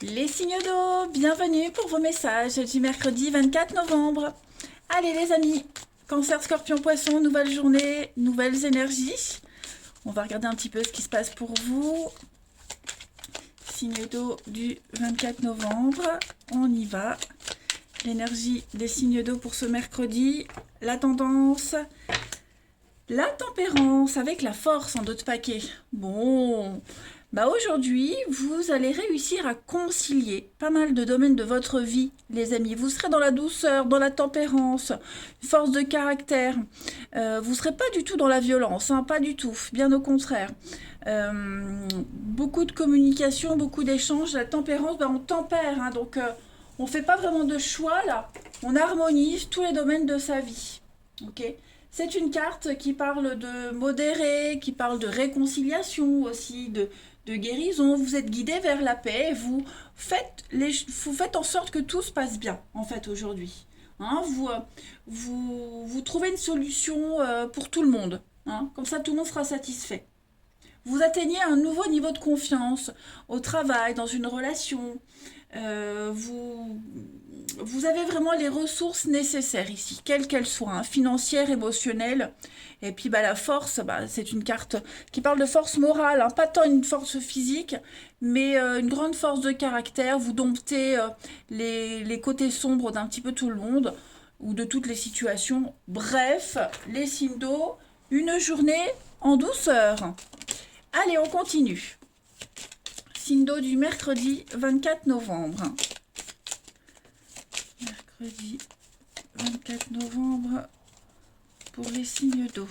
Les signes d'eau, bienvenue pour vos messages du mercredi 24 novembre. Allez les amis, Cancer, Scorpion, Poisson, nouvelle journée, nouvelles énergies. On va regarder un petit peu ce qui se passe pour vous. Signe d'eau du 24 novembre, on y va. L'énergie des signes d'eau pour ce mercredi, la tendance, la tempérance avec la force en d'autres paquets. Bon, aujourd'hui, vous allez réussir à concilier pas mal de domaines de votre vie, les amis. Vous serez dans la douceur, dans la tempérance, force de caractère. Vous ne serez pas du tout dans la violence, hein, pas du tout, bien au contraire. Beaucoup de communication, beaucoup d'échanges. La tempérance, on tempère, hein, donc on ne fait pas vraiment de choix là. On harmonise tous les domaines de sa vie. Ok. C'est une carte qui parle de modéré, qui parle de réconciliation aussi, de guérison. Vous êtes guidé vers la paix et vous faites en sorte que tout se passe bien, en fait, aujourd'hui. Hein, vous trouvez une solution pour tout le monde. Hein, comme ça, tout le monde sera satisfait. Vous atteignez un nouveau niveau de confiance au travail, dans une relation. Euh, vous, vous avez vraiment les ressources nécessaires ici, quelles qu'elles soient, hein, financières, émotionnelles. Et puis la force, c'est une carte qui parle de force morale, hein, pas tant une force physique, mais une grande force de caractère. Vous domptez les côtés sombres d'un petit peu tout le monde ou de toutes les situations. Bref, les signes d'eau, une journée en douceur. Allez, on continue. Signe d'eau du mercredi 24 novembre. Mercredi 24 novembre pour les signes d'eau.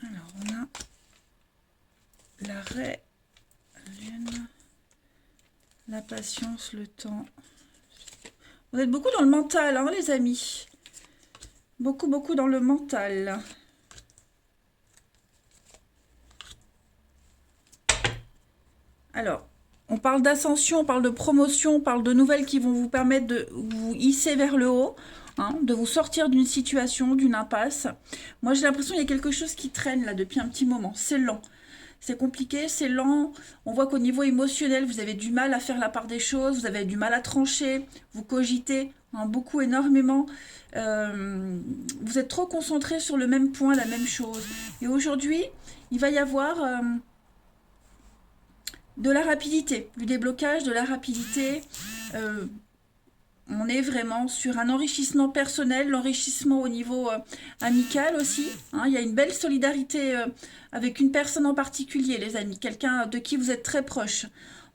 Alors, on a l'arrêt, lune, la patience, le temps. Vous êtes beaucoup dans le mental, hein, les amis. Beaucoup dans le mental. Alors, on parle d'ascension, on parle de promotion, on parle de nouvelles qui vont vous permettre de vous hisser vers le haut, hein, de vous sortir d'une situation, d'une impasse. Moi, j'ai l'impression qu'il y a quelque chose qui traîne là depuis un petit moment. C'est lent. C'est compliqué, c'est lent. On voit qu'au niveau émotionnel, vous avez du mal à faire la part des choses, vous avez du mal à trancher, vous cogitez, hein, beaucoup, énormément. Vous êtes trop concentré sur le même point, la même chose. Et aujourd'hui, il va y avoir de la rapidité, du déblocage, de la rapidité. Euh, on est vraiment sur un enrichissement personnel, l'enrichissement au niveau amical aussi. Hein. Il y a une belle solidarité avec une personne en particulier, les amis, quelqu'un de qui vous êtes très proche.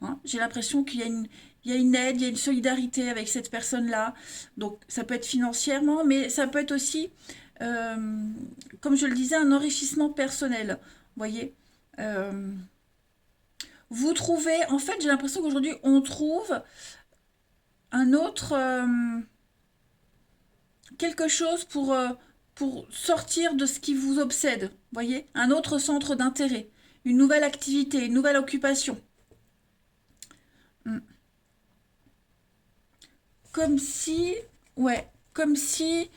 Hein. J'ai l'impression il y a une aide, il y a une solidarité avec cette personne-là. Donc ça peut être financièrement, mais ça peut être aussi, euh, comme je le disais, un enrichissement personnel. Vous voyez. Vous trouvez, en fait, j'ai l'impression qu'aujourd'hui, on trouve un autre, quelque chose pour sortir de ce qui vous obsède, voyez, un autre centre d'intérêt, une nouvelle activité, une nouvelle occupation. Hmm. Comme si, ouais, comme si,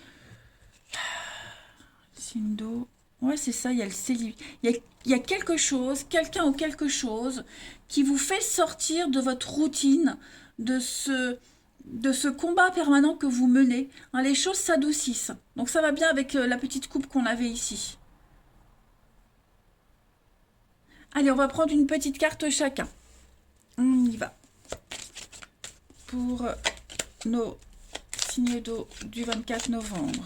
Sindo, ouais, c'est ça, il y a le célibat. Il y a quelque chose, quelqu'un ou quelque chose qui vous fait sortir de votre routine, de ce, de ce combat permanent que vous menez. Hein, les choses s'adoucissent. Donc ça va bien avec la petite coupe qu'on avait ici. Allez, on va prendre une petite carte chacun. On y va. Pour nos signes d'eau du 24 novembre.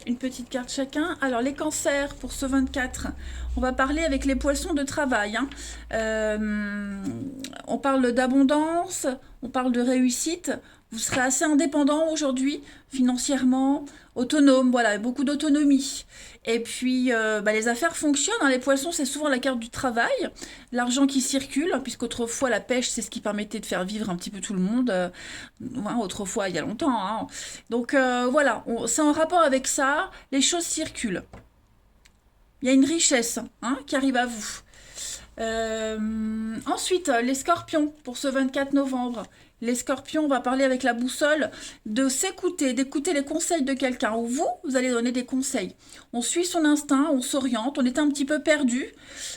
Une petite carte chacun. Alors les cancers pour ce 24, on va parler avec les poissons de travail. Hein. On parle d'abondance, on parle de réussite. Vous serez assez indépendant aujourd'hui, financièrement, autonome, voilà, beaucoup d'autonomie. Et puis les affaires fonctionnent. Hein. Les poissons, c'est souvent la carte du travail, l'argent qui circule, hein, puisqu'autrefois la pêche, c'est ce qui permettait de faire vivre un petit peu tout le monde. Ouais, autrefois, il y a longtemps. Hein. Donc voilà, c'est en rapport avec ça, les choses circulent. Il y a une richesse, hein, qui arrive à vous. Ensuite, les scorpions pour ce 24 novembre. Les scorpions, on va parler avec la boussole de s'écouter, d'écouter les conseils de quelqu'un. Ou vous allez donner des conseils. On suit son instinct, on s'oriente, on était un petit peu perdu.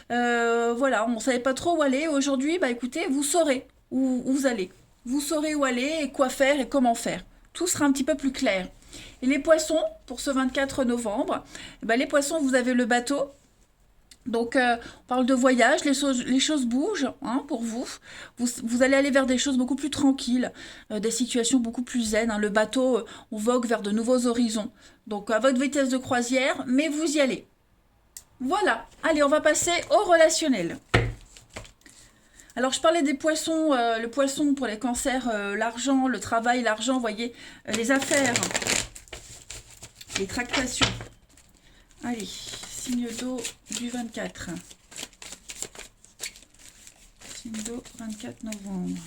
Voilà, on ne savait pas trop où aller. Aujourd'hui, bah écoutez, vous saurez où vous allez. Vous saurez où aller et quoi faire et comment faire. Tout sera un petit peu plus clair. Et les poissons, pour ce 24 novembre, bah, les poissons, vous avez le bateau. Donc, on parle de voyage, les choses bougent hein, pour vous. Vous allez aller vers des choses beaucoup plus tranquilles, des situations beaucoup plus zen. Hein. Le bateau, on vogue vers de nouveaux horizons. Donc, à votre vitesse de croisière, mais vous y allez. Voilà. Allez, on va passer au relationnel. Alors, je parlais des poissons, le poisson pour les cancers, l'argent, le travail, l'argent, vous voyez, les affaires, les tractations. Allez, signe d'eau du 24. Signe d'eau 24 novembre.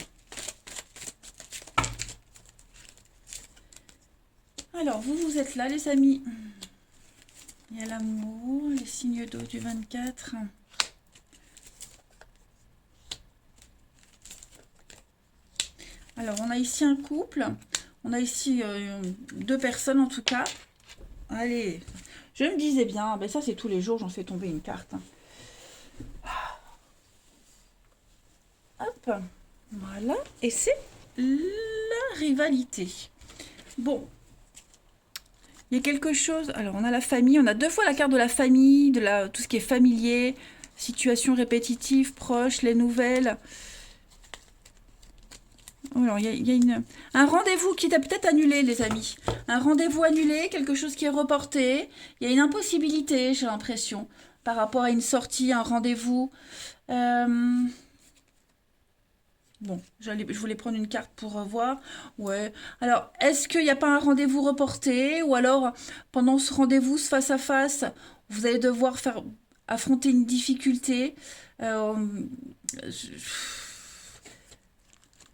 Alors, vous êtes là, les amis. Il y a l'amour, les signes d'eau du 24. Alors, on a ici un couple. On a ici deux personnes, en tout cas. Allez, je me disais bien, ben ça c'est tous les jours, j'en fais tomber une carte. Hop, voilà, et c'est la rivalité. Bon, il y a quelque chose, alors on a la famille, on a deux fois la carte de la famille, tout ce qui est familier, situation répétitive, proche, les nouvelles. Alors, il y a un rendez-vous qui t'a peut-être annulé, les amis. Un rendez-vous annulé, quelque chose qui est reporté. Il y a une impossibilité, j'ai l'impression, par rapport à une sortie, un rendez-vous. Bon, je voulais prendre une carte pour voir. Ouais. Alors, est-ce qu'il n'y a pas un rendez-vous reporté? Ou alors, pendant ce rendez-vous, ce face-à-face, vous allez devoir affronter une difficulté.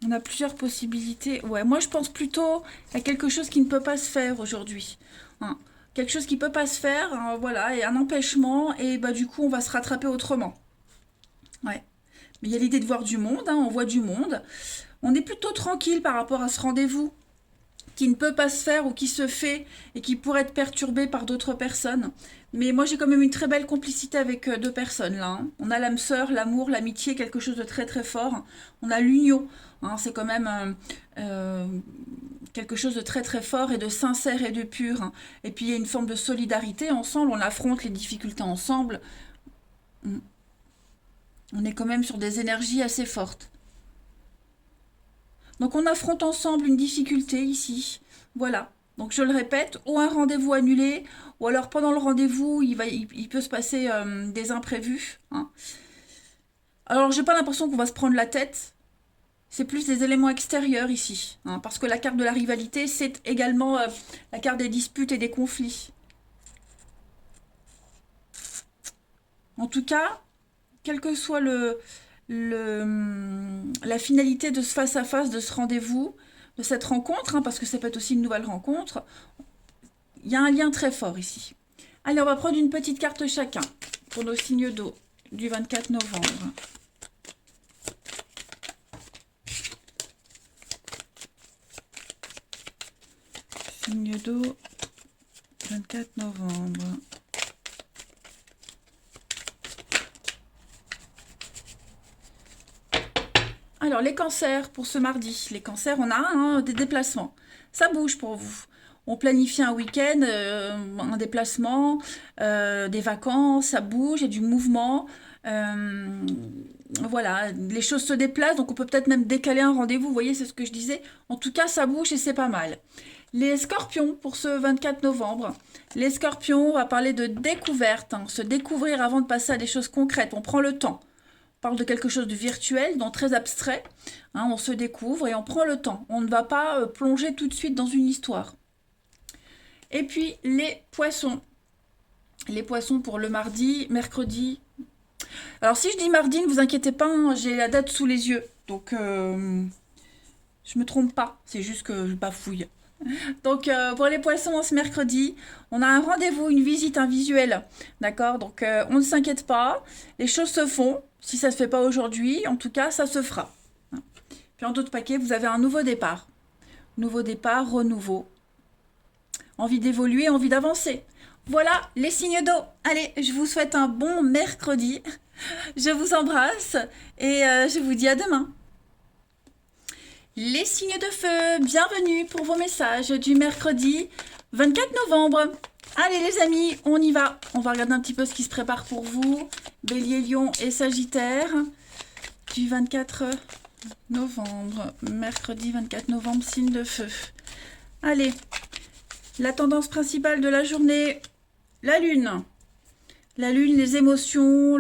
On a plusieurs possibilités. Ouais, moi je pense plutôt à quelque chose qui ne peut pas se faire aujourd'hui. Hein. Quelque chose qui ne peut pas se faire, hein, voilà, et un empêchement, et bah du coup on va se rattraper autrement. Ouais. Mais il y a l'idée de voir du monde, hein, on voit du monde. On est plutôt tranquille par rapport à ce rendez-vous qui ne peut pas se faire ou qui se fait et qui pourrait être perturbé par d'autres personnes. Mais moi j'ai quand même une très belle complicité avec deux personnes là. Hein. On a l'âme sœur, l'amour, l'amitié, quelque chose de très très fort. On a l'union, hein, c'est quand même quelque chose de très très fort et de sincère et de pur. Hein. Et puis il y a une forme de solidarité ensemble, on affronte les difficultés ensemble. On est quand même sur des énergies assez fortes. Donc on affronte ensemble une difficulté ici. Voilà. Donc je le répète, ou un rendez-vous annulé, ou alors pendant le rendez-vous, il peut se passer des imprévus. Hein. Alors j'ai pas l'impression qu'on va se prendre la tête. C'est plus des éléments extérieurs ici. Hein, parce que la carte de la rivalité, c'est également la carte des disputes et des conflits. En tout cas, quel que soit la finalité de ce face-à-face, de ce rendez-vous, de cette rencontre, hein, parce que ça peut être aussi une nouvelle rencontre, il y a un lien très fort ici. Allez, on va prendre une petite carte chacun pour nos signes d'eau du 24 novembre. Signe d'eau, 24 novembre. Alors, les cancers pour ce mardi. Les cancers, on a des déplacements. Ça bouge pour vous. On planifie un week-end, un déplacement, des vacances, ça bouge, il y a du mouvement. Voilà, les choses se déplacent, donc on peut peut-être même décaler un rendez-vous, vous voyez, c'est ce que je disais. En tout cas, ça bouge et c'est pas mal. Les scorpions pour ce 24 novembre. Les scorpions, on va parler de découverte, hein, se découvrir avant de passer à des choses concrètes. On prend le temps. On parle de quelque chose de virtuel, donc très abstrait. Hein, on se découvre et on prend le temps. On ne va pas plonger tout de suite dans une histoire. Et puis les poissons. Les poissons pour le mardi, mercredi. Alors si je dis mardi, ne vous inquiétez pas, hein, j'ai la date sous les yeux. Donc je me trompe pas, c'est juste que je bafouille. Donc pour les poissons, ce mercredi, on a un rendez-vous, une visite, un visuel. D'accord. Donc on ne s'inquiète pas, les choses se font. Si ça ne se fait pas aujourd'hui, en tout cas, ça se fera. Puis en d'autres paquets, vous avez un nouveau départ. Nouveau départ, renouveau. Envie d'évoluer, envie d'avancer. Voilà les signes d'eau. Allez, je vous souhaite un bon mercredi. Je vous embrasse et je vous dis à demain. Les signes de feu, bienvenue pour vos messages du mercredi 24 novembre. Allez les amis, on y va. On va regarder un petit peu ce qui se prépare pour vous. Bélier, Lion et Sagittaire. Du 24 novembre, mercredi 24 novembre, signe de feu. Allez, la tendance principale de la journée, la lune. La lune, les émotions,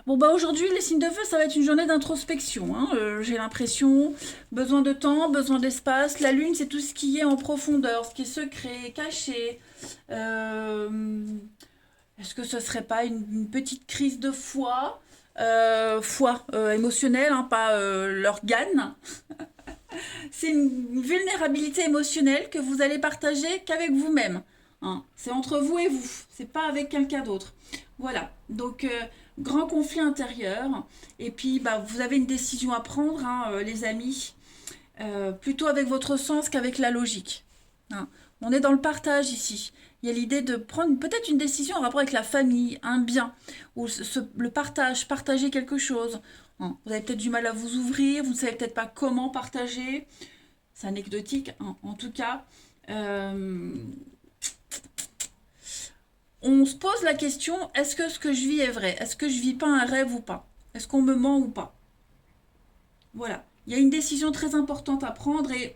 Bon bah aujourd'hui les signes de feu ça va être une journée d'introspection, hein. J'ai l'impression, besoin de temps, besoin d'espace. La lune c'est tout ce qui est en profondeur, ce qui est secret, caché. Est-ce que ce serait pas une petite crise de foi, émotionnelle, hein, pas l'organe. C'est une vulnérabilité émotionnelle que vous allez partager qu'avec vous-même, hein. C'est entre vous et vous, c'est pas avec quelqu'un d'autre. Voilà, donc grand conflit intérieur. Et puis bah, vous avez une décision à prendre, hein, les amis, plutôt avec votre sens qu'avec la logique, hein. On est dans le partage ici. Il y a l'idée de prendre peut-être une décision en rapport avec la famille, un bien, ou le partage, partager quelque chose, hein. Vous avez peut-être du mal à vous ouvrir, vous ne savez peut-être pas comment partager. C'est anecdotique, hein. En tout cas, on se pose la question, est-ce que ce que je vis est vrai? Est-ce que je vis pas un rêve ou pas? Est-ce qu'on me ment ou pas? Voilà. Il y a une décision très importante à prendre et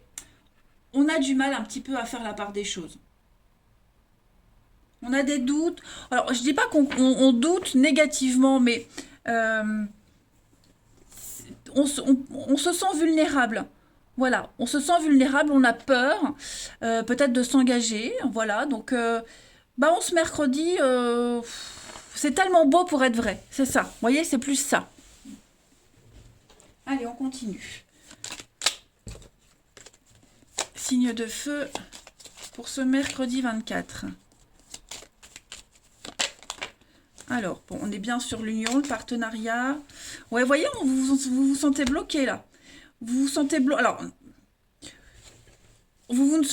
on a du mal un petit peu à faire la part des choses. On a des doutes. Alors, je dis pas qu'on doute négativement, mais on se sent vulnérable. Voilà, on se sent vulnérable, on a peur, peut-être de s'engager. Voilà, donc, bah, on se mercredi, c'est tellement beau pour être vrai. C'est ça. Vous voyez, c'est plus ça. Allez, on continue. Signe de feu pour ce mercredi 24. Alors, bon, on est bien sur l'union, le partenariat. Ouais, voyez, vous sentez bloqué là. Vous vous sentez bloqué. Alors, vous vous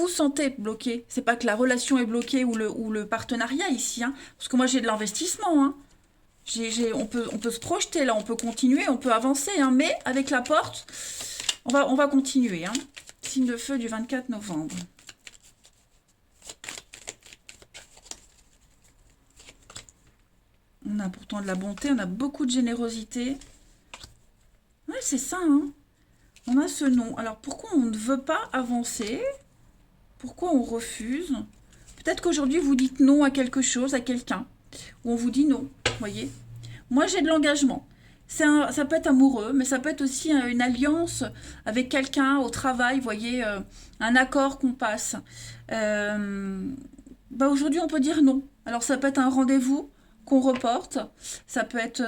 sentez bloqué. C'est pas que la relation est bloquée ou le partenariat ici, hein. Parce que moi, j'ai de l'investissement, hein. On peut se projeter là, on peut continuer, on peut avancer, hein. Mais avec la porte, on va continuer, hein. Signe de feu du 24 novembre. On a pourtant de la bonté, on a beaucoup de générosité. Ouais, c'est ça, hein. On a ce non. Alors, pourquoi on ne veut pas avancer? Pourquoi on refuse? Peut-être qu'aujourd'hui, vous dites non à quelque chose, à quelqu'un. Ou on vous dit non, voyez. Moi, j'ai de l'engagement. Ça peut être amoureux, mais ça peut être aussi une alliance avec quelqu'un au travail, voyez, un accord qu'on passe. Bah, aujourd'hui, on peut dire non. Alors, ça peut être un rendez-vous qu'on reporte. Ça peut être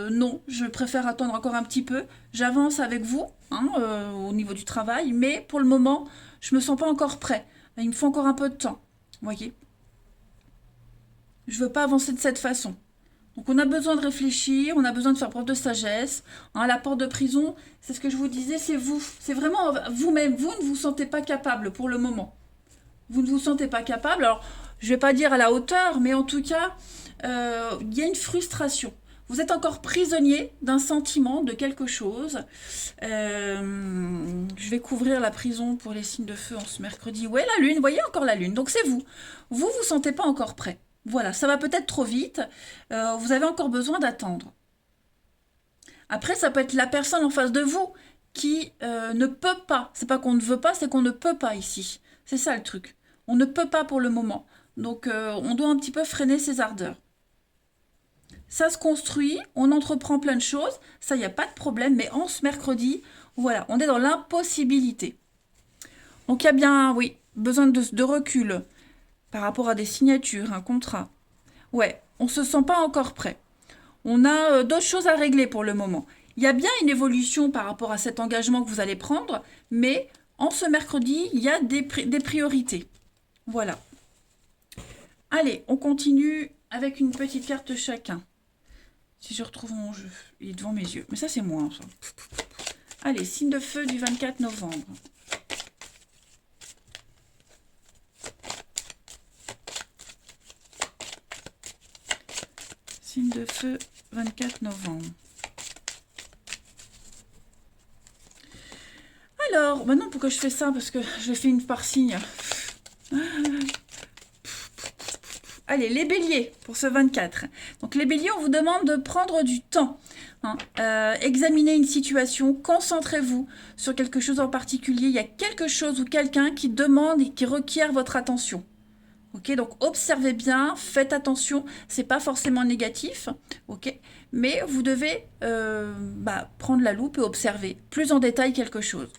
non, je préfère attendre encore un petit peu. J'avance avec vous, hein, au niveau du travail, mais pour le moment, je me sens pas encore prêt. Il me faut encore un peu de temps, voyez. Je veux pas avancer de cette façon. Donc on a besoin de réfléchir, on a besoin de faire preuve de sagesse, hein. La porte de prison, c'est ce que je vous disais, c'est vous. C'est vraiment vous-même. Vous ne vous sentez pas capable pour le moment. Vous ne vous sentez pas capable. Alors, je vais pas dire à la hauteur, mais en tout cas, il y a une frustration. Vous êtes encore prisonnier d'un sentiment, de quelque chose. Je vais couvrir la prison pour les signes de feu en ce mercredi. Ouais, la lune, vous voyez encore la lune. Donc c'est vous. Vous vous sentez pas encore prêt. Voilà, ça va peut-être trop vite. Vous avez encore besoin d'attendre. Après, ça peut être la personne en face de vous qui ne peut pas. C'est pas qu'on ne veut pas, c'est qu'on ne peut pas ici. C'est ça le truc. On ne peut pas pour le moment. Donc, on doit un petit peu freiner ses ardeurs. Ça se construit, on entreprend plein de choses. Ça, il n'y a pas de problème. Mais en ce mercredi, voilà, on est dans l'impossibilité. Donc, il y a bien, oui, besoin de recul par rapport à des signatures, un contrat. Ouais, on ne se sent pas encore prêt. On a d'autres choses à régler pour le moment. Il y a bien une évolution par rapport à cet engagement que vous allez prendre, mais en ce mercredi, il y a des priorités. Voilà. Allez, on continue avec une petite carte chacun. Si je retrouve mon jeu, il est devant mes yeux. Mais ça, c'est moi. Ça. Allez, signe de feu du 24 novembre. Signe de feu, 24 novembre. Alors, maintenant, pourquoi je fais ça? Parce que je fais une par signe. Allez, les béliers pour ce 24. Donc les béliers, on vous demande de prendre du temps. Hein. Examinez une situation, concentrez-vous sur quelque chose en particulier. Il y a quelque chose ou quelqu'un qui demande et qui requiert votre attention. Ok, donc observez bien, faites attention, c'est pas forcément négatif, ok, mais vous devez prendre la loupe et observer plus en détail quelque chose.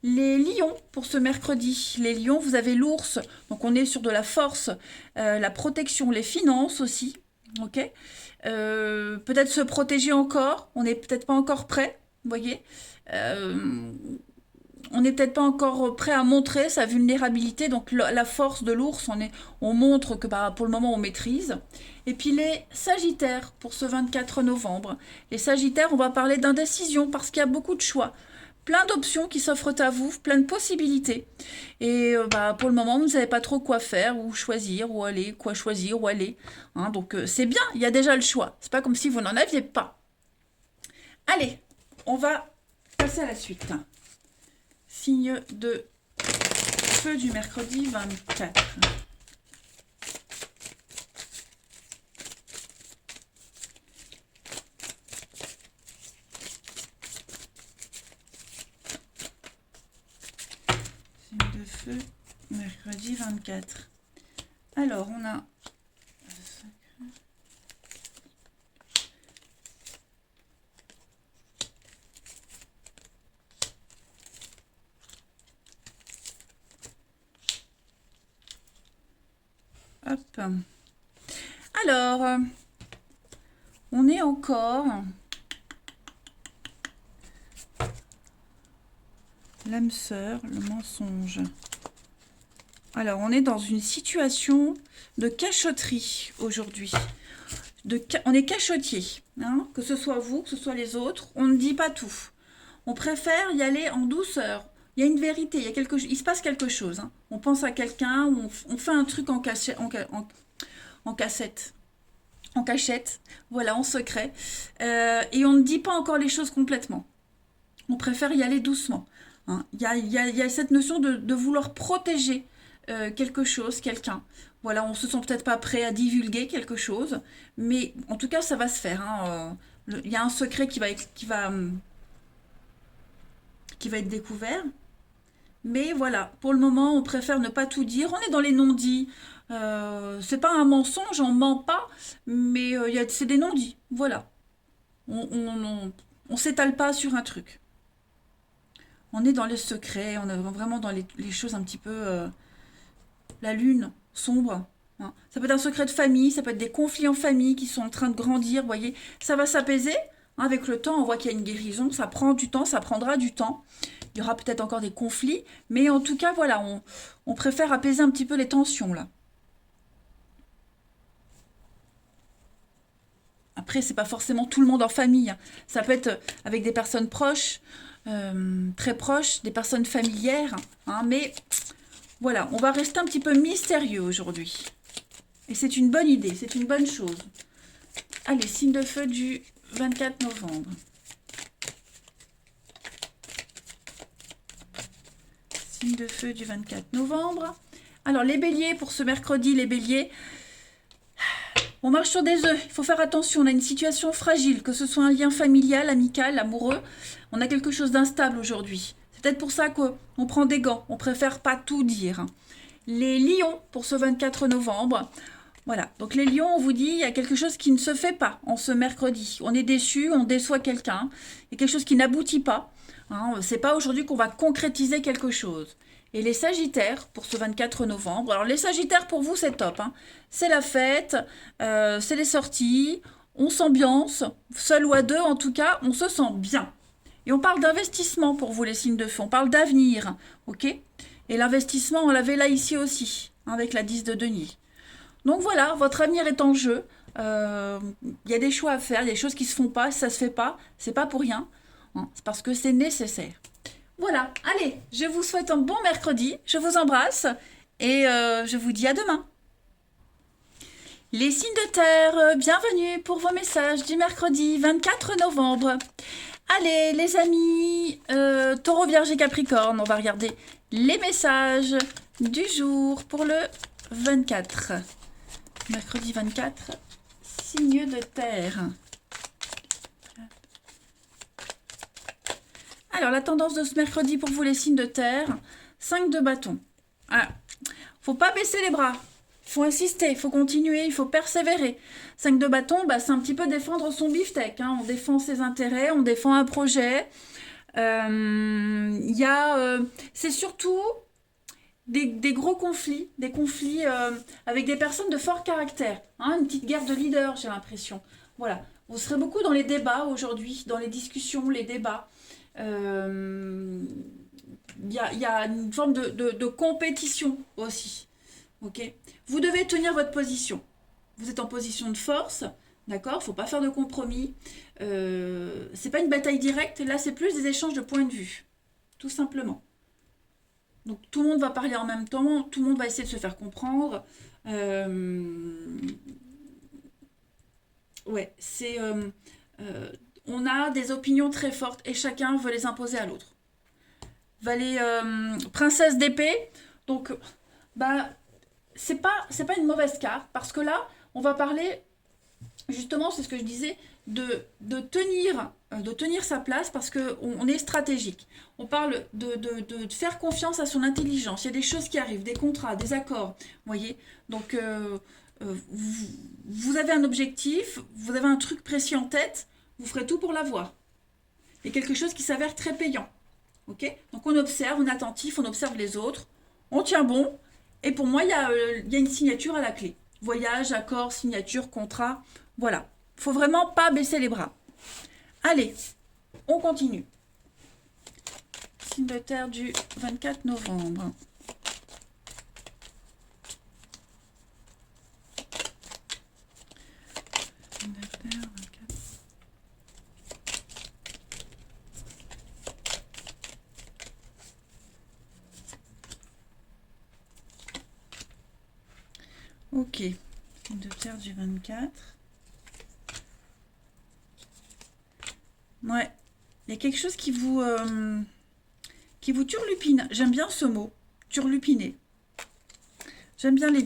Les lions pour ce mercredi. Les lions, vous avez l'ours, donc on est sur de la force, la protection, les finances aussi, ok. Peut-être se protéger encore, on n'est peut-être pas encore prêt, vous voyez. On n'est peut-être pas encore prêt à montrer sa vulnérabilité, donc la force de l'ours, on montre que pour le moment on maîtrise. Et puis les sagittaires pour ce 24 novembre. Les sagittaires, on va parler d'indécision parce qu'il y a beaucoup de choix. Plein d'options qui s'offrent à vous, plein de possibilités. Et pour le moment, vous ne savez pas trop quoi faire, ou choisir, où aller, quoi choisir, où aller. Hein, donc c'est bien, il y a déjà le choix. C'est pas comme si vous n'en aviez pas. Allez, on va passer à la suite. Signe de feu du mercredi 24. De feu, mercredi 24. Alors, on a... Hop. Alors, on est encore... L'âme sœur, le mensonge. Alors, on est dans une situation de cachotterie aujourd'hui. On est cachotier, hein, que ce soit vous, que ce soit les autres. On ne dit pas tout. On préfère y aller en douceur. Il y a une vérité, il se passe quelque chose. Hein. On pense à quelqu'un, on fait un truc en cassette. En cachette, voilà, en secret. Et on ne dit pas encore les choses complètement. On préfère y aller doucement. Hein. Il y a cette notion de vouloir protéger quelque chose, quelqu'un. Voilà, on se sent peut-être pas prêt à divulguer quelque chose, mais en tout cas, ça va se faire. Hein. Il y a un secret qui va être découvert. Mais voilà, pour le moment, on préfère ne pas tout dire. On est dans les non-dits. C'est pas un mensonge, on ment pas, mais c'est des non-dits. Voilà. On s'étale pas sur un truc. On est dans les secrets, on est vraiment dans les choses un petit peu... la lune sombre. Hein. Ça peut être un secret de famille, ça peut être des conflits en famille qui sont en train de grandir, vous voyez. Ça va s'apaiser. Hein, avec le temps, on voit qu'il y a une guérison. Ça prend du temps, ça prendra du temps. Il y aura peut-être encore des conflits. Mais en tout cas, voilà, on préfère apaiser un petit peu les tensions, là. Après, c'est pas forcément tout le monde en famille. Hein. Ça peut être avec des personnes proches, très proches, des personnes familières. Hein, mais voilà, on va rester un petit peu mystérieux aujourd'hui. Et c'est une bonne idée, c'est une bonne chose. Allez, signe de feu du 24 novembre. Signe de feu du 24 novembre. Alors, les béliers, pour ce mercredi, les béliers... On marche sur des œufs, il faut faire attention, on a une situation fragile, que ce soit un lien familial, amical, amoureux, on a quelque chose d'instable aujourd'hui. C'est peut-être pour ça qu'on prend des gants, on préfère pas tout dire. Les lions, pour ce 24 novembre, voilà. Donc les lions, on vous dit, il y a quelque chose qui ne se fait pas en ce mercredi. On est déçu, on déçoit quelqu'un, il y a quelque chose qui n'aboutit pas. Hein, c'est pas aujourd'hui qu'on va concrétiser quelque chose. Et les sagittaires, pour ce 24 novembre, alors les sagittaires, pour vous, c'est top. Hein. C'est la fête, c'est les sorties, on s'ambiance, seul ou à deux, en tout cas, on se sent bien. Et on parle d'investissement pour vous, les signes de feu, on parle d'avenir, ok. Et l'investissement, on l'avait là, ici aussi, hein, avec la 10 de denier. Donc voilà, votre avenir est en jeu. Il y a des choix à faire, il y a des choses qui se font pas. Si ça se fait pas, c'est pas pour rien, hein, c'est parce que c'est nécessaire. Voilà, allez, je vous souhaite un bon mercredi, je vous embrasse et je vous dis à demain. Les signes de terre, bienvenue pour vos messages du mercredi 24 novembre. Allez, les amis, taureau, vierge et capricorne, on va regarder les messages du jour pour le 24. Mercredi 24, signe de terre. Alors, la tendance de ce mercredi pour vous, les signes de terre, 5 de bâton. Ah, faut pas baisser les bras. Il faut insister, il faut continuer, il faut persévérer. 5 de bâton, bah, c'est un petit peu défendre son beefsteak, hein. On défend ses intérêts, on défend un projet. C'est surtout des gros conflits, des conflits avec des personnes de fort caractère. Hein, une petite guerre de leader, j'ai l'impression. Voilà. Vous serez beaucoup dans les débats aujourd'hui, dans les discussions, les débats. Il y a une forme de compétition aussi. Ok. Vous devez tenir votre position. Vous êtes en position de force, d'accord? Faut pas faire de compromis. C'est pas une bataille directe. Là, c'est plus des échanges de points de vue, tout simplement. Donc tout le monde va parler en même temps, tout le monde va essayer de se faire comprendre. Ouais, on a des opinions très fortes et chacun veut les imposer à l'autre. Princesse d'épée, donc bah c'est pas une mauvaise carte parce que là on va parler justement, c'est ce que je disais, de tenir sa place parce qu'on est stratégique. On parle de faire confiance à son intelligence. Il y a des choses qui arrivent, des contrats, des accords, vous voyez. Donc, vous avez un objectif, vous avez un truc précis en tête, vous ferez tout pour l'avoir. Il y a quelque chose qui s'avère très payant. Ok. Donc, on observe, on est attentif, on observe les autres, on tient bon. Et pour moi, il y a une signature à la clé. Voyage, accord, signature, contrat, voilà. Faut vraiment pas baisser les bras. Allez, on continue. Signe de terre du 24 novembre. Signe de terre, 24. Ok. Signe de terre du 24. Ouais, il y a quelque chose qui vous turlupine. J'aime bien ce mot, turlupiner. J'aime bien les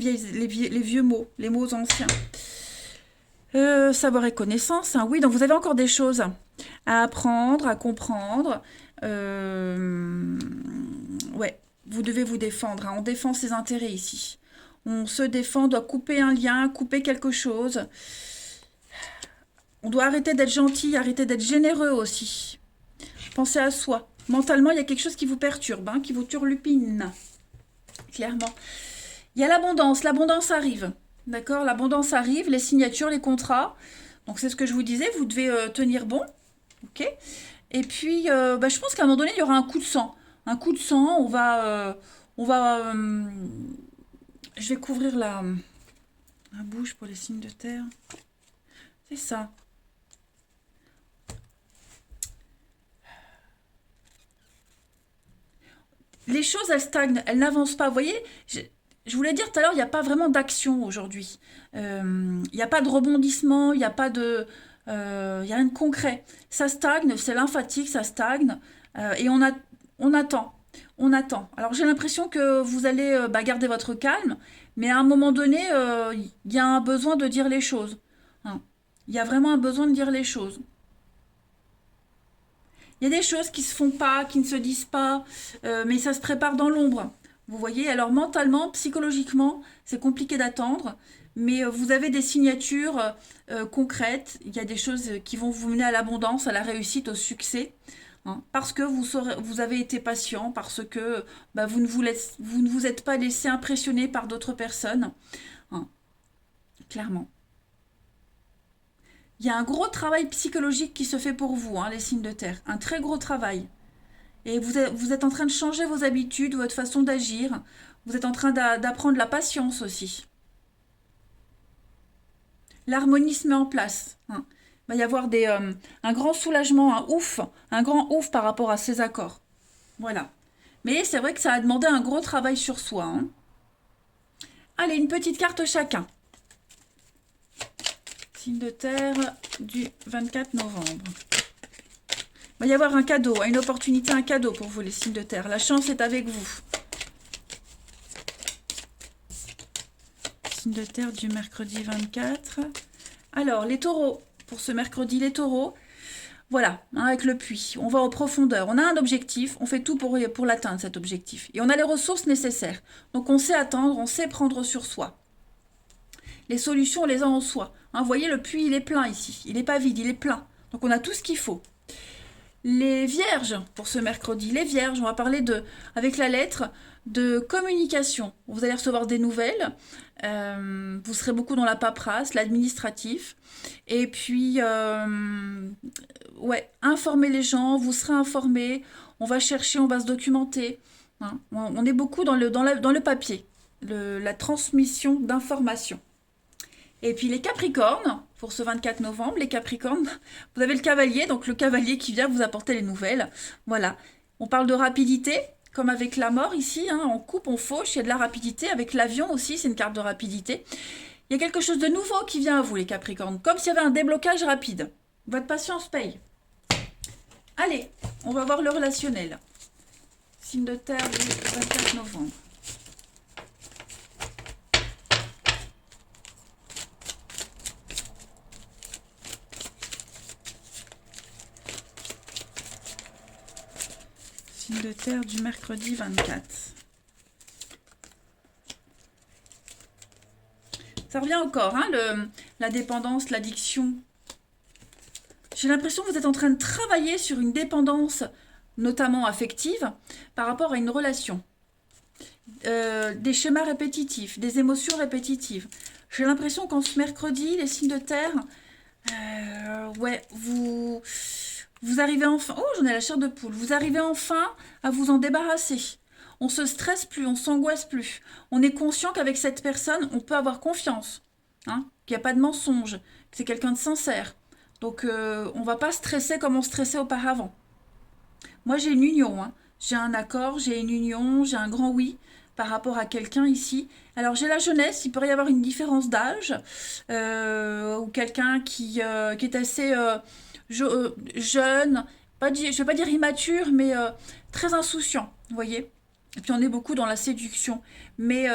vieux mots, les mots anciens. Savoir et connaissance, hein. Oui, donc vous avez encore des choses à apprendre, à comprendre. Ouais, vous devez vous défendre, hein. On défend ses intérêts ici. On se défend, on doit couper un lien, couper quelque chose. On doit arrêter d'être gentil, arrêter d'être généreux aussi. Pensez à soi. Mentalement, il y a quelque chose qui vous perturbe, hein, qui vous turlupine. Clairement. Il y a l'abondance. L'abondance arrive. D'accord? L'abondance arrive, les signatures, les contrats. Donc, c'est ce que je vous disais. Vous devez tenir bon. OK? Et puis, je pense qu'à un moment donné, il y aura un coup de sang. Un coup de sang. Je vais couvrir la bouche pour les signes de terre. C'est ça. Les choses, elles stagnent, elles n'avancent pas. Vous voyez, je voulais dire tout à l'heure, il n'y a pas vraiment d'action aujourd'hui. Il n'y a pas de rebondissement, il n'y a pas il y a rien de concret. Ça stagne, c'est lymphatique, ça stagne. Et on attend. On attend. Alors j'ai l'impression que vous allez garder votre calme, mais à un moment donné, il y a un besoin de dire les choses, hein. Il y a vraiment un besoin de dire les choses. Il y a des choses qui se font pas, qui ne se disent pas, mais ça se prépare dans l'ombre. Vous voyez, alors mentalement, psychologiquement, c'est compliqué d'attendre, mais vous avez des signatures concrètes. Il y a des choses qui vont vous mener à l'abondance, à la réussite, au succès, hein, parce que vous avez été patient, parce que vous ne vous êtes pas laissé impressionner par d'autres personnes, hein, clairement. Il y a un gros travail psychologique qui se fait pour vous, hein, les signes de terre. Un très gros travail. Et vous êtes en train de changer vos habitudes, votre façon d'agir. Vous êtes en train d'apprendre la patience aussi. l'harmonie se met en place. Hein. Il va y avoir un grand soulagement, un grand ouf par rapport à ces accords. Voilà. Mais c'est vrai que ça a demandé un gros travail sur soi. Hein. Allez, une petite carte chacun. Signe de terre du 24 novembre. Il va y avoir un cadeau, une opportunité, un cadeau pour vous les signes de terre. La chance est avec vous. Signe de terre du mercredi 24. Alors, les taureaux, pour ce mercredi, les taureaux, voilà, hein, avec le puits, on va en profondeur. On a un objectif, on fait tout pour l'atteindre, cet objectif. Et on a les ressources nécessaires. Donc, on sait attendre, on sait prendre sur soi. Les solutions, on les a en soi. Hein, vous voyez, le puits, il est plein ici. Il n'est pas vide, il est plein. Donc, on a tout ce qu'il faut. Les vierges, pour ce mercredi, les vierges, on va parler avec la lettre de communication. Vous allez recevoir des nouvelles, vous serez beaucoup dans la paperasse, l'administratif, et puis, ouais, informer les gens, vous serez informés, on va chercher, on va se documenter. Hein. On est beaucoup dans le papier, la transmission d'informations. Et puis les Capricornes, pour ce 24 novembre, les Capricornes, vous avez le cavalier, donc le cavalier qui vient vous apporter les nouvelles. Voilà. On parle de rapidité, comme avec la mort ici, hein, on coupe, on fauche, il y a de la rapidité. Avec l'avion aussi, c'est une carte de rapidité. Il y a quelque chose de nouveau qui vient à vous, les Capricornes, comme s'il y avait un déblocage rapide. Votre patience paye. Allez, on va voir le relationnel. Signe de terre du 24 novembre. Signe de terre du mercredi 24. Ça revient encore, hein, la dépendance, l'addiction. J'ai l'impression que vous êtes en train de travailler sur une dépendance, notamment affective, par rapport à une relation. Des schémas répétitifs, des émotions répétitives. J'ai l'impression qu'en ce mercredi, les signes de terre, ouais, vous arrivez enfin... Oh, j'en ai la chair de poule. Vous arrivez enfin à vous en débarrasser. On se stresse plus, on s'angoisse plus. On est conscient qu'avec cette personne, on peut avoir confiance. Hein, qu'il n'y a pas de mensonge, que c'est quelqu'un de sincère. Donc, on ne va pas stresser comme on stressait auparavant. Moi, j'ai une union. Hein. J'ai un accord, j'ai une union, j'ai un grand oui par rapport à quelqu'un ici. Alors, j'ai la jeunesse, il pourrait y avoir une différence d'âge. Ou quelqu'un qui est assez... jeune, je ne vais pas dire immature, mais très insouciant, vous voyez. Et puis on est beaucoup dans la séduction. Mais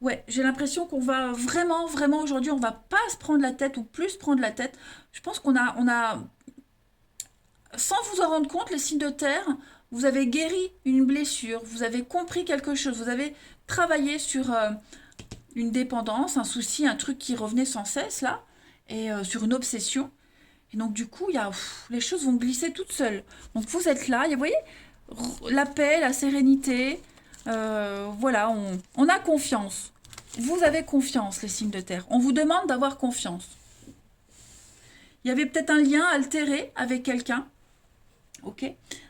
ouais, j'ai l'impression qu'on va vraiment, vraiment aujourd'hui, on va pas se prendre la tête ou plus prendre la tête. Je pense qu'on a, sans vous en rendre compte, les signes de terre, vous avez guéri une blessure, vous avez compris quelque chose, vous avez travaillé sur une dépendance, un souci, un truc qui revenait sans cesse là, et sur une obsession. Et donc, du coup, les choses vont glisser toutes seules. Donc, vous êtes là, et vous voyez, la paix, la sérénité, voilà, on a confiance. Vous avez confiance, les signes de terre. On vous demande d'avoir confiance. Il y avait peut-être un lien altéré avec quelqu'un. Ok,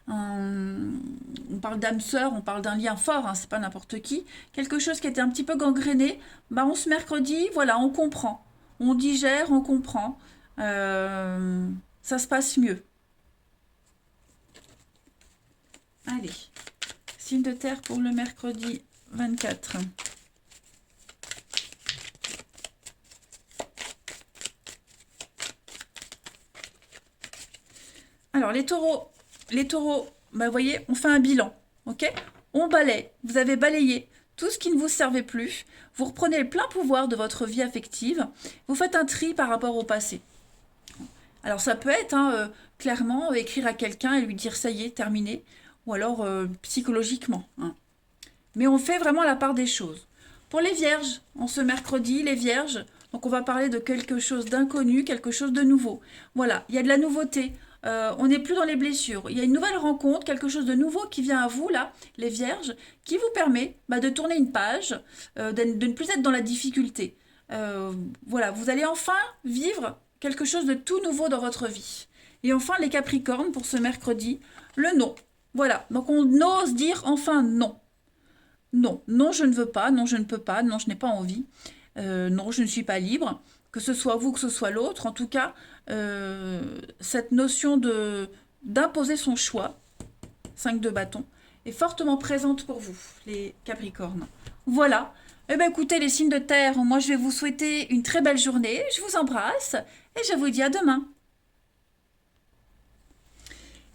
on parle d'âme sœur, on parle d'un lien fort, hein, c'est pas n'importe qui. Quelque chose qui était un petit peu gangréné. Bah, on se mercredi, voilà, on comprend. On digère, on comprend. Ça se passe mieux. Allez, signe de terre pour le mercredi 24. Alors, les taureaux, bah, vous voyez, on fait un bilan, ok? On balaye, vous avez balayé tout ce qui ne vous servait plus, vous reprenez le plein pouvoir de votre vie affective, vous faites un tri par rapport au passé. Alors ça peut être hein, clairement écrire à quelqu'un et lui dire ça y est, terminé, ou alors psychologiquement. Hein. Mais on fait vraiment la part des choses. Pour les vierges, en ce mercredi, les vierges, donc on va parler de quelque chose d'inconnu, quelque chose de nouveau. Voilà, il y a de la nouveauté. On n'est plus dans les blessures. Il y a une nouvelle rencontre, quelque chose de nouveau qui vient à vous, là, les vierges, qui vous permet de tourner une page, de ne plus être dans la difficulté. Voilà, vous allez enfin vivre quelque chose de tout nouveau dans votre vie. Et enfin, les Capricornes, pour ce mercredi, le non. Voilà, donc on ose dire enfin non. Non, non, je ne veux pas, non, je ne peux pas, non, je n'ai pas envie, non, je ne suis pas libre. que ce soit vous, que ce soit l'autre, en tout cas, cette notion d'imposer son choix, 5 de bâton, est fortement présente pour vous, les Capricornes. Voilà. Eh bien, écoutez, les signes de terre, moi, je vais vous souhaiter une très belle journée. Je vous embrasse et je vous dis à demain.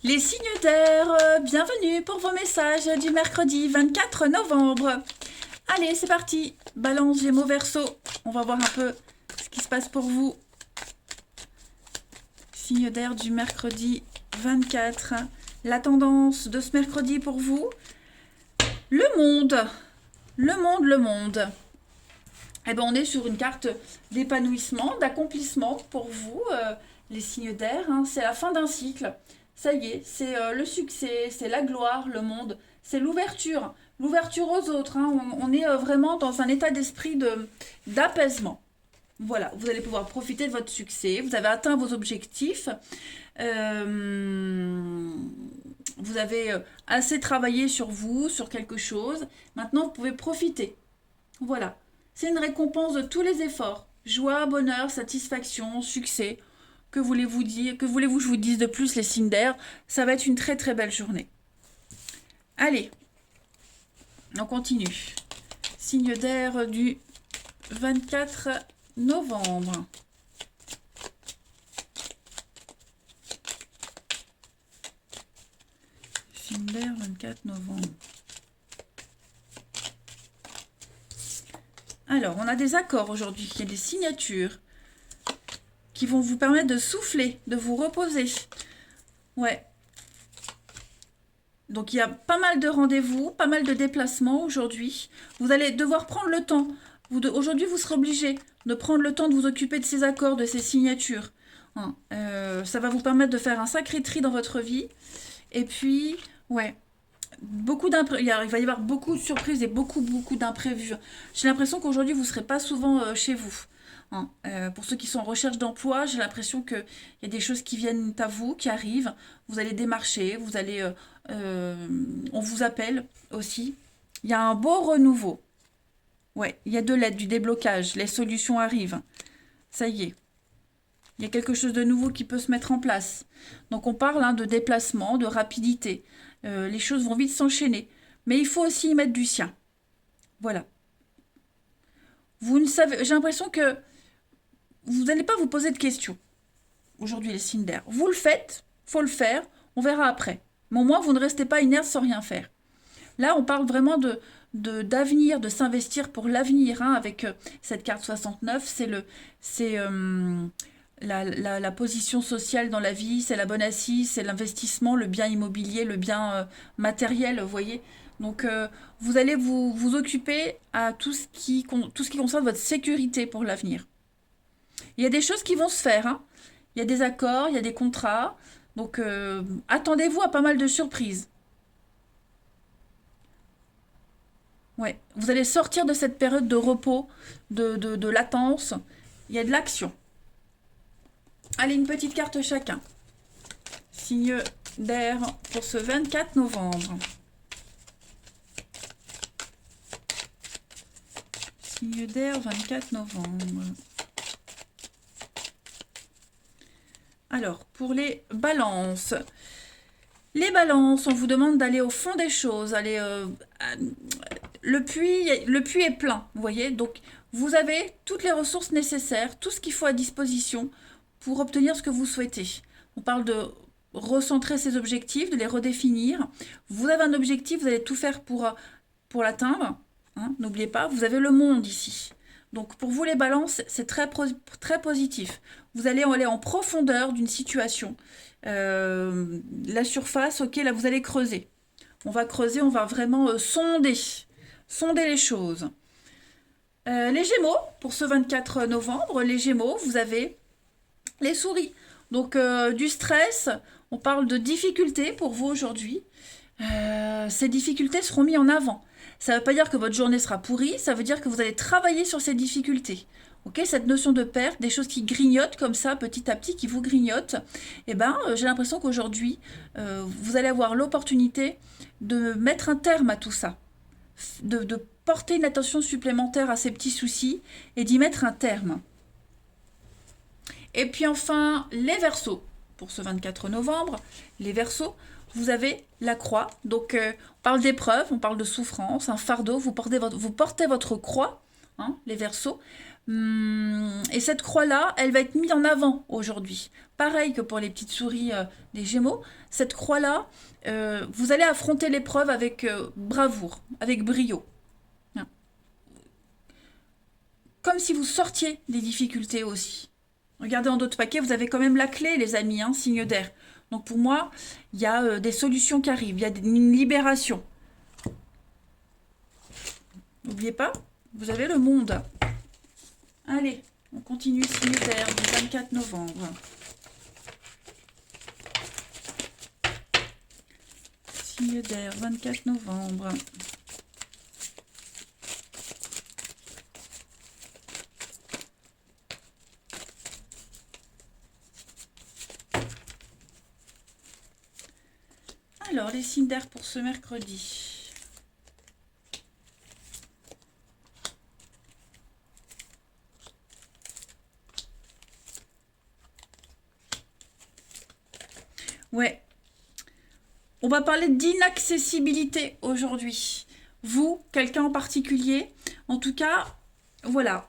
Les signes d'air, bienvenue pour vos messages du mercredi 24 novembre. Allez, c'est parti. Balance, Gémeaux, Verseau. On va voir un peu ce qui se passe pour vous. Signe d'air du mercredi 24. La tendance de ce mercredi pour vous. Le monde. Le monde. Eh bien, on est sur une carte d'épanouissement, d'accomplissement pour vous, les signes d'air. Hein. C'est la fin d'un cycle. Ça y est, c'est le succès, c'est la gloire, le monde. C'est l'ouverture. L'ouverture aux autres. Hein. On est vraiment dans un état d'esprit d'apaisement. Voilà, vous allez pouvoir profiter de votre succès. Vous avez atteint vos objectifs. Vous avez assez travaillé sur vous, sur quelque chose. Maintenant, vous pouvez profiter. Voilà. C'est une récompense de tous les efforts. Joie, bonheur, satisfaction, succès. Que voulez-vous dire? Que voulez-vous que je vous dise de plus, les signes d'air? Ça va être une très très belle journée. Allez, on continue. Signe d'air du 24 novembre. Signe d'air 24 novembre. Alors, on a des accords aujourd'hui. Il y a des signatures qui vont vous permettre de souffler, de vous reposer. Ouais. Donc, il y a pas mal de rendez-vous, pas mal de déplacements aujourd'hui. Vous allez devoir prendre le temps. Aujourd'hui, vous serez obligé de prendre le temps de vous occuper de ces accords, de ces signatures. Hein, ça va vous permettre de faire un sacré tri dans votre vie. Et puis, ouais, il va y avoir beaucoup de surprises et beaucoup d'imprévus. J'ai l'impression qu'aujourd'hui, vous ne serez pas souvent chez vous. Hein. Pour ceux qui sont en recherche d'emploi, j'ai l'impression qu'il y a des choses qui viennent à vous, qui arrivent. Vous allez démarcher, on vous appelle aussi. Il y a un beau renouveau. Ouais, il y a de l'aide, du déblocage. Les solutions arrivent. Ça y est. Il y a quelque chose de nouveau qui peut se mettre en place. Donc on parle de déplacement, de rapidité. Les choses vont vite s'enchaîner. Mais il faut aussi y mettre du sien. Voilà. J'ai l'impression que vous n'allez pas vous poser de questions. Aujourd'hui, les signes d'air. Vous le faites, faut le faire, on verra après. Mais au moins, vous ne restez pas inerte sans rien faire. Là, on parle vraiment d'avenir, de s'investir pour l'avenir. Hein, avec cette carte 69, c'est la position sociale dans la vie, c'est la bonne assise, c'est l'investissement, le bien immobilier, le bien matériel, vous voyez. Donc, vous allez vous occuper à tout ce qui concerne votre sécurité pour l'avenir. Il y a des choses qui vont se faire. Hein. Il y a des accords, il y a des contrats. Donc, attendez-vous à pas mal de surprises. Ouais, vous allez sortir de cette période de repos, de latence. Il y a de l'action. Allez, une petite carte chacun. Signe d'air pour ce 24 novembre. Signe d'air 24 novembre. Alors, pour les balances. Les balances, on vous demande d'aller au fond des choses. Le puits est plein, vous voyez. Donc, vous avez toutes les ressources nécessaires, tout ce qu'il faut à disposition pour obtenir ce que vous souhaitez. On parle de recentrer ses objectifs, de les redéfinir. Vous avez un objectif, vous allez tout faire pour l'atteindre. Hein, n'oubliez pas, vous avez le monde ici. Donc pour vous les balances, c'est très positif. Vous allez aller en profondeur d'une situation. La surface, ok, là vous allez creuser. On va creuser, on va vraiment sonder les choses. Les Gémeaux, pour ce 24 novembre, les Gémeaux, vous avez les souris. Donc du stress, on parle de difficultés pour vous aujourd'hui. Ces difficultés seront mises en avant. Ça ne veut pas dire que votre journée sera pourrie, ça veut dire que vous allez travailler sur ces difficultés. Okay, cette notion de perte, des choses qui grignotent comme ça, petit à petit, qui vous grignotent, eh ben, j'ai l'impression qu'aujourd'hui, vous allez avoir l'opportunité de mettre un terme à tout ça, de porter une attention supplémentaire à ces petits soucis et d'y mettre un terme. Et puis enfin, les Verseaux. Pour ce 24 novembre, les Verseaux, vous avez la croix. Donc, on parle d'épreuve, on parle de souffrance, un fardeau. Vous portez votre croix, hein, les Verseaux. Et cette croix-là, elle va être mise en avant aujourd'hui. Pareil que pour les petites souris des Gémeaux, cette croix-là, vous allez affronter l'épreuve avec bravoure, avec brio. Hein. Comme si vous sortiez des difficultés aussi. Regardez en d'autres paquets, vous avez quand même la clé, les amis, hein, signe d'air. Donc pour moi, il y a des solutions qui arrivent, il y a une libération. N'oubliez pas, vous avez le monde. Allez, on continue signe d'air du 24 novembre. Signe d'air, 24 novembre. Alors, les signes d'air pour ce mercredi. Ouais. On va parler d'inaccessibilité aujourd'hui. Vous, quelqu'un en particulier. En tout cas, voilà,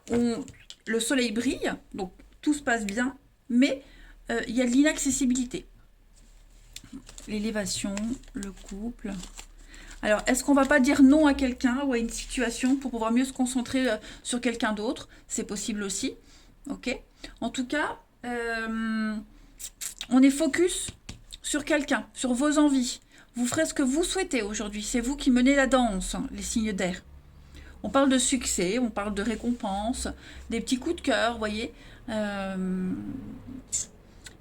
le soleil brille, donc tout se passe bien, mais il y a de l'inaccessibilité. L'élévation, le couple. Alors, est-ce qu'on va pas dire non à quelqu'un ou à une situation pour pouvoir mieux se concentrer sur quelqu'un d'autre? C'est possible aussi. Ok. En tout cas, on est focus sur quelqu'un, sur vos envies. Vous ferez ce que vous souhaitez aujourd'hui. C'est vous qui menez la danse, hein, les signes d'air. On parle de succès, on parle de récompense, des petits coups de cœur, vous voyez.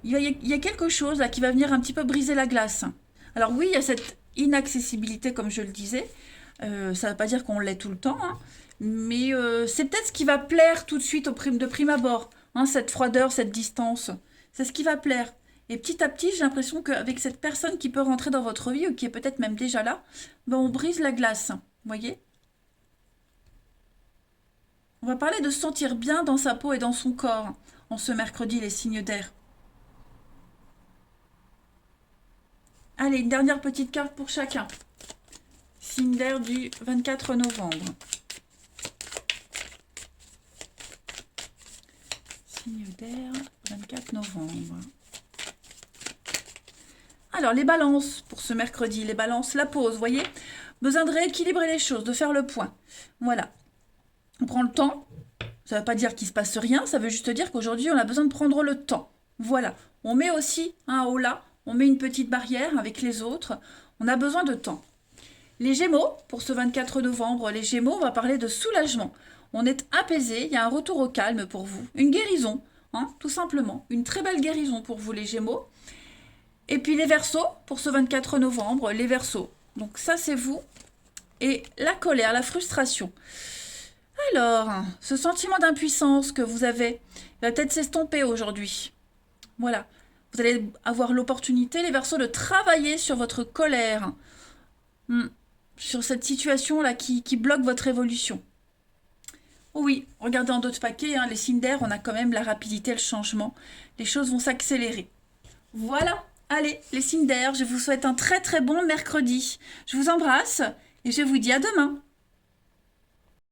Il y a quelque chose là qui va venir un petit peu briser la glace. Alors oui, il y a cette inaccessibilité, comme je le disais. Ça ne veut pas dire qu'on l'est tout le temps, hein, mais c'est peut-être ce qui va plaire tout de suite de prime abord. Hein, cette froideur, cette distance. C'est ce qui va plaire. Et petit à petit, j'ai l'impression qu'avec cette personne qui peut rentrer dans votre vie, ou qui est peut-être même déjà là, ben on brise la glace. Vous voyez? On va parler de se sentir bien dans sa peau et dans son corps en ce mercredi, les signes d'air. Allez, une dernière petite carte pour chacun. Signe d'air du 24 novembre. Signe d'air, 24 novembre. Alors, les balances pour ce mercredi. Les balances, la pause, vous voyez? Besoin de rééquilibrer les choses, de faire le point. Voilà. On prend le temps. Ça ne veut pas dire qu'il ne se passe rien. Ça veut juste dire qu'aujourd'hui, on a besoin de prendre le temps. Voilà. On met aussi un haut là. On met une petite barrière avec les autres. On a besoin de temps. Les Gémeaux, pour ce 24 novembre, les Gémeaux, on va parler de soulagement. On est apaisé, il y a un retour au calme pour vous. Une guérison, hein, tout simplement. Une très belle guérison pour vous, les Gémeaux. Et puis les Verseaux, pour ce 24 novembre, les Verseaux. Donc ça, c'est vous. Et la colère, la frustration. Alors, ce sentiment d'impuissance que vous avez va peut-être s'estomper aujourd'hui. Voilà. Vous allez avoir l'opportunité, les Verseaux, de travailler sur votre colère. Sur cette situation-là qui bloque votre évolution. Oh oui, regardez en d'autres paquets, hein, les signes d'air, on a quand même la rapidité, le changement. Les choses vont s'accélérer. Voilà, allez, les signes d'air, je vous souhaite un très très bon mercredi. Je vous embrasse et je vous dis à demain.